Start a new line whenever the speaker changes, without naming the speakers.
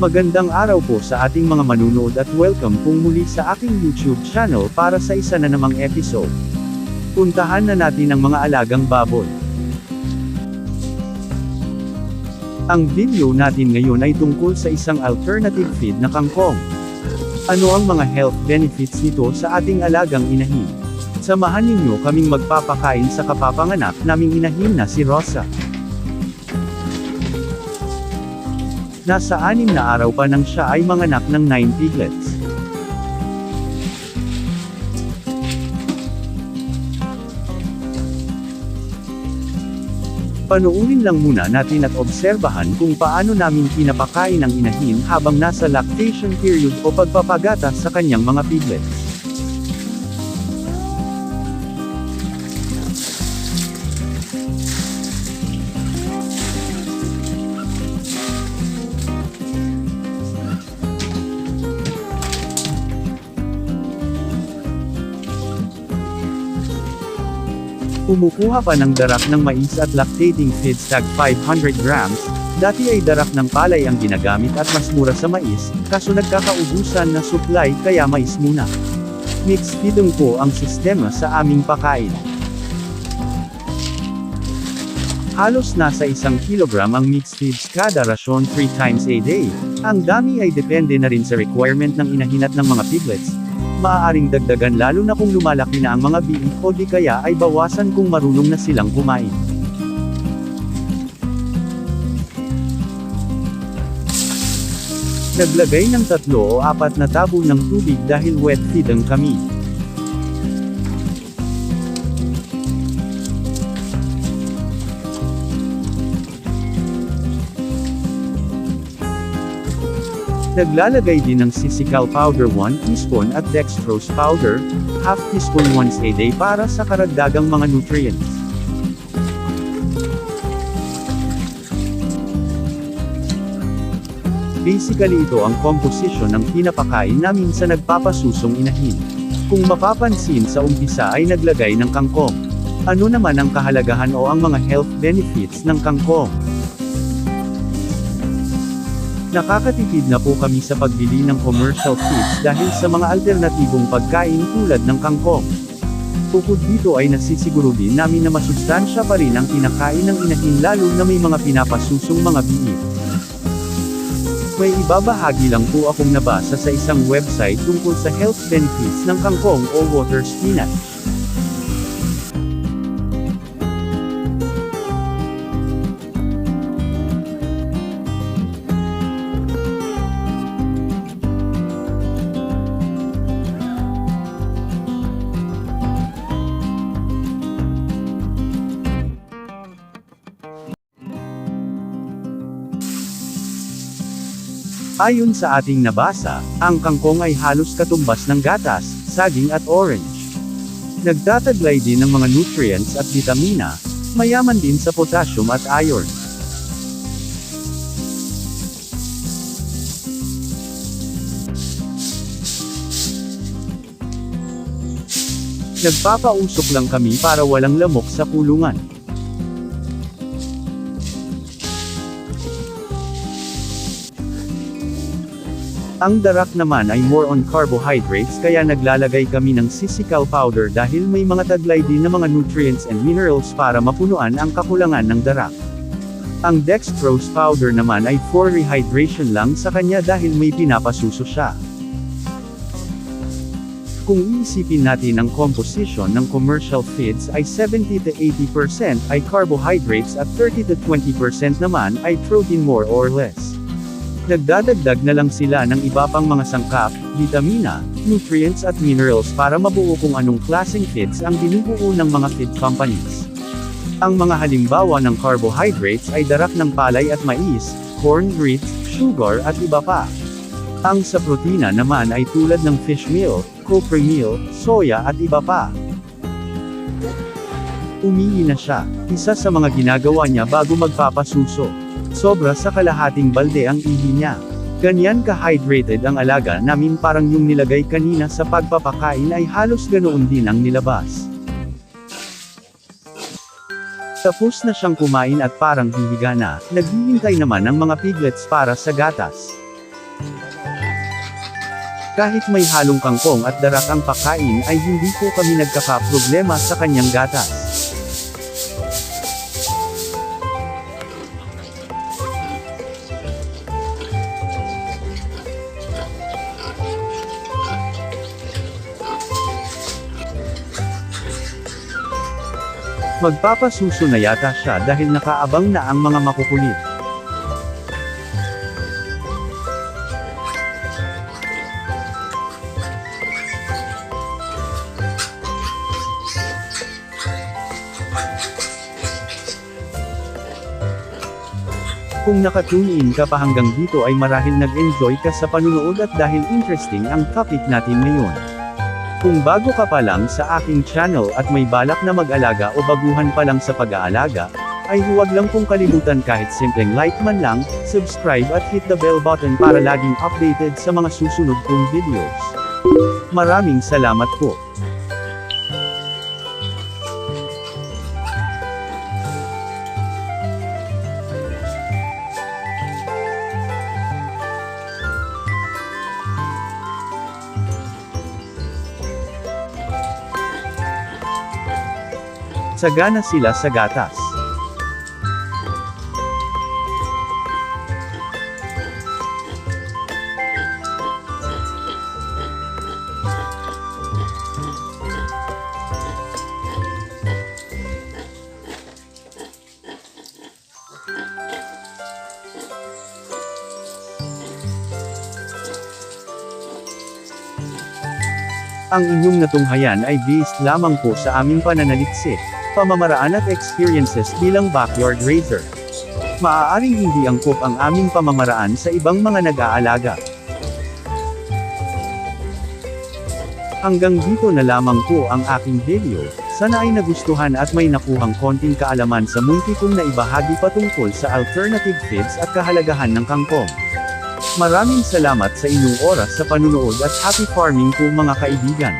Magandang araw po sa ating mga manunood at welcome pong muli sa aking YouTube channel para sa isa na namang episode. Puntahan na natin ang mga alagang baboy. Ang video natin ngayon ay tungkol sa isang alternative feed na kangkong. Ano ang mga health benefits nito sa ating alagang inahin? Samahan ninyo kaming magpapakain sa kapapanganak naming inahin na si Rosa. Nasa 6 na araw pa nang siya ay manganak ng 9 piglets. Panoorin lang muna natin at obserbahan kung paano namin pinapakain ang inahin habang nasa lactation period o pagpapagatas sa kanyang mga piglets. Kumukuha pa ng darak ng mais at lactating feeds tag 500 grams, dati ay darak ng palay ang ginagamit at mas mura sa mais, kaso nagkakaubusan na supply kaya mais muna. Mixed feeding po ang sistema sa aming pakain. Halos nasa 1 kilogram ang mixed feeds kada rasyon 3 times a day. Ang dami ay depende na rin sa requirement ng inahin at ng mga piglets. Maaaring dagdagan lalo na kung lumalaki na ang mga biik o di kaya ay bawasan kung marunong na silang kumain. Naglagay ng 3 o 4 na tabo ng tubig dahil wet feed ang kami. Naglalagay din ng sisikaw powder 1 teaspoon at dextrose powder, half teaspoon once a day para sa karagdagang mga nutrients. Basically ito ang composition ng pinapakain namin sa nagpapasusong inahin. Kung mapapansin sa umpisa ay naglagay ng kangkong. Ano naman ang kahalagahan o ang mga health benefits ng kangkong? Nakakatipid na po kami sa pagbili ng commercial feeds dahil sa mga alternatibong pagkain tulad ng kangkong. Bukod dito ay nasisiguro din namin na masustansya pa rin ang kinakain ng inahin lalo na may mga pinapasusong mga biik. May ibabahagi lang po akong nabasa sa isang website tungkol sa health benefits ng kangkong o water spinach. Ayon sa ating nabasa, ang kangkong ay halos katumbas ng gatas, saging at orange. Nagtataglay din ng mga nutrients at vitamina, mayaman din sa potassium at iron. Nagpapausok lang kami para walang lamok sa kulungan. Ang darak naman ay more on carbohydrates kaya naglalagay kami ng sisikaw powder dahil may mga taglay din na mga nutrients and minerals para mapunuan ang kakulangan ng darak. Ang dextrose powder naman ay for rehydration lang sa kanya dahil may pinapasuso siya. Kung iisipin natin ang composition ng commercial feeds ay 70 to 80% ay carbohydrates at 30 to 20% naman ay protein more or less. Nagdadagdag na lang sila ng iba pang mga sangkap, vitamina, nutrients at minerals para mabuo kung anong klaseng feeds ang binubuo ng mga feed companies. Ang mga halimbawa ng carbohydrates ay darak ng palay at mais, corn grits, sugar at iba pa. Ang sa protina naman ay tulad ng fish meal, copra meal, soya at iba pa. Umihi na siya, isa sa mga ginagawa niya bago magpapasuso. Sobra sa kalahating balde ang ihi niya. Ganyan ka-hydrated ang alaga namin parang yung nilagay kanina sa pagpapakain ay halos ganoon din ang nilabas. Tapos na siyang kumain at parang hihiga na, naghihintay naman ang mga piglets para sa gatas. Kahit may halong kangkong at darak ang pakain ay hindi po kami nagkakaproblema sa kanyang gatas. Magpapasuso na yata siya dahil nakaabang na ang mga makukulit. Kung nakatune in ka pa hanggang dito ay marahil nag-enjoy ka sa panunood at dahil interesting ang topic natin ngayon. Kung bago ka pa lang sa aking channel at may balak na mag-alaga o baguhan pa lang sa pag-aalaga, ay huwag lang pong kalimutan kahit simpleng like man lang, subscribe at hit the bell button para laging updated sa mga susunod kong videos. Maraming salamat po. Sagana sila sa gatas. Ang inyong natunghayan ay based lamang po sa aming pananaliksik, pamamaraan at experiences bilang backyard raiser. Maaaring hindi angkop ang aming pamamaraan sa ibang mga nag-aalaga. Hanggang dito na lamang po ang aking video, sana ay nagustuhan at may nakuhang konting kaalaman sa munti kong naibahagi patungkol sa alternative feeds at kahalagahan ng kangkong. Maraming salamat sa inyong oras sa panunood at happy farming po mga kaibigan.